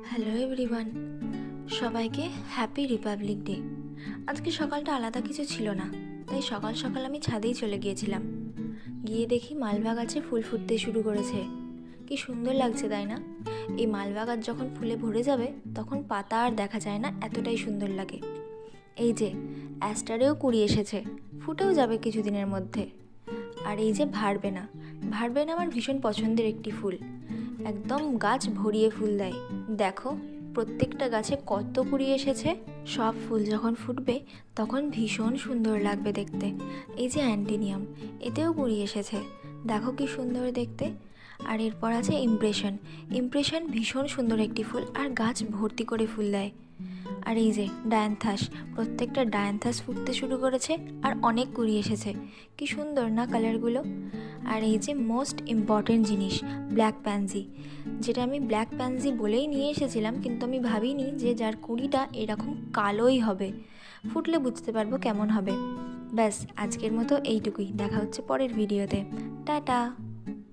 Hello everyone, সবাইকে happy Republic day. আজকে সকালটা আলাদা কিছু ছিল না, তাই সকাল সকাল আমি ছাদেই চলে গিয়েছিলাম। গিয়ে দেখি মালভা গাছে ফুল ফুটতে শুরু করেছে। কি সুন্দর লাগছে তাই না? এই মালভা গাছ যখন ফুলে ভরে যাবে তখন পাতা আর দেখা যায় না, এতটাই সুন্দর লাগে। এই যে অ্যাস্টারেও কুড়ি এসেছে, ফুটেও যাবে কিছুদিনের মধ্যে। আর এই যে ভারবেনা আমার ভীষণ পছন্দের একটি ফুল, একদম গাছ ভরিয়ে ফুল দেয়। দেখো প্রত্যেকটা গাছে কত কুড়ি এসেছে। সব ফুল যখন ফুটবে তখন ভীষণ সুন্দর লাগবে দেখতে। এই যে অ্যান্টিনিয়াম, এতেও কুড়ি এসেছে, দেখো কি সুন্দর দেখতে। আর এরপর আছে ইমপ্রেশন ভীষণ সুন্দর একটি ফুল, আর গাছ ভর্তি করে ফুল দেয়। আর এই যে ডায়ান্থাস, প্রত্যেকটা ডায়ান্থাস ফুটতে শুরু করেছে আর অনেক কুড়ি এসেছে। কি সুন্দর না কালারগুলো। আর এই যে মোস্ট ইম্পর্টেন্ট জিনিস, ব্ল্যাক প্যানজি, যেটা আমি ব্ল্যাক প্যানজি বলেই নিয়ে এসেছিলাম, কিন্তু আমি ভাবিনি যে যার কুড়িটা এরকম কালোই হবে। ফুটলে বুঝতে পারবো কেমন হবে। ব্যাস আজকের মতো এইটুকুই, দেখা হচ্ছে পরের ভিডিওতে। টাটা।